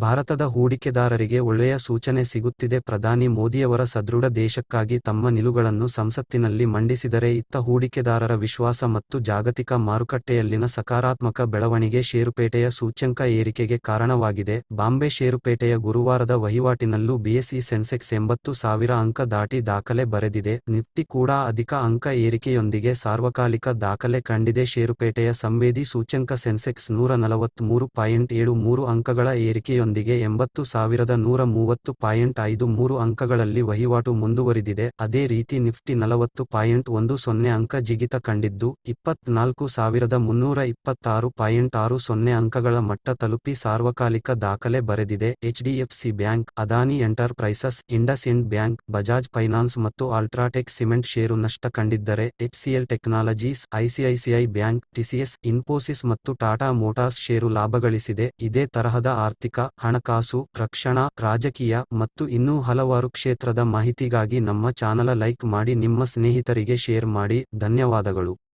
ಭಾರತದ ಹೂಡಿಕೆದಾರರಿಗೆ ಒಳ್ಳೆಯ ಸೂಚನೆ ಸಿಗುತ್ತಿದೆ. ಪ್ರಧಾನಿ ಮೋದಿಯವರ ಸದೃಢ ದೇಶಕ್ಕಾಗಿ ತಮ್ಮ ನಿಲುವುಗಳನ್ನು ಸಂಸತ್ತಿನಲ್ಲಿ ಮಂಡಿಸಿದರೆ ಇತ್ತ ಹೂಡಿಕೆದಾರರ ವಿಶ್ವಾಸ ಮತ್ತು ಜಾಗತಿಕ ಮಾರುಕಟ್ಟೆಯಲ್ಲಿನ ಸಕಾರಾತ್ಮಕ ಬೆಳವಣಿಗೆ ಷೇರುಪೇಟೆಯ ಸೂಚ್ಯಂಕ ಏರಿಕೆಗೆ ಕಾರಣವಾಗಿದೆ. ಬಾಂಬೆ ಷೇರುಪೇಟೆಯ ಗುರುವಾರದ ವಹಿವಾಟಿನಲ್ಲೂ ಬಿಎಸ್ಇ ಸೆನ್ಸೆಕ್ಸ್ 80,000 ಅಂಕ ದಾಟಿ ದಾಖಲೆ ಬರೆದಿದೆ. ನಿಫ್ಟಿ ಕೂಡ ಅಧಿಕ ಅಂಕ ಏರಿಕೆಯೊಂದಿಗೆ ಸಾರ್ವಕಾಲಿಕ ದಾಖಲೆ ಕಂಡಿದೆ. ಷೇರುಪೇಟೆಯ ಸಂವೇದಿ ಸೂಚ್ಯಂಕ ಸೆನ್ಸೆಕ್ಸ್ 143.73 ಅಂಕಗಳ ಏರಿಕೆಯೊಂದಿಗೆ 80,130.53 ಅಂಕಗಳಲ್ಲಿ ವಹಿವಾಟು ಮುಂದುವರಿದಿದೆ. ಅದೇ ರೀತಿ ನಿಫ್ಟಿ 40.10 ಅಂಕ ಜಿಗಿತ ಕಂಡಿದ್ದು 24,326.60 ಅಂಕಗಳ ಮಟ್ಟ ತಲುಪಿ ಸಾರ್ವಕಾಲಿಕ ದಾಖಲೆ ಬರೆದಿದೆ. HDFC bank, Adani enterprises, IndusInd bank, Bajaj finance ಮತ್ತು ಅಲ್ಟ್ರಾಟೆಕ್ ಸಿಮೆಂಟ್ ಷೇರು ನಷ್ಟ ಕಂಡಿದ್ದರೆ HCL technologies, ICICI bank, TCS, Infosys ಮತ್ತು ಟಾಟಾ ಮೋಟಾರ್ಸ್ ಷೇರು ಲಾಭಗಳಿಸಿದೆ. ಇದೇ ತರಹದ ಆರ್ಥಿಕ, ಹಣಕಾಸು, ರಕ್ಷಣಾ, ರಾಜಕೀಯ ಮತ್ತು ಇನ್ನೂ ಹಲವಾರು ಕ್ಷೇತ್ರದ ಮಾಹಿತಿಗಾಗಿ ನಮ್ಮ ಚಾನಲ ಲೈಕ್ ಮಾಡಿ, ನಿಮ್ಮ ಸ್ನೇಹಿತರಿಗೆ ಶೇರ್ ಮಾಡಿ. ಧನ್ಯವಾದಗಳು.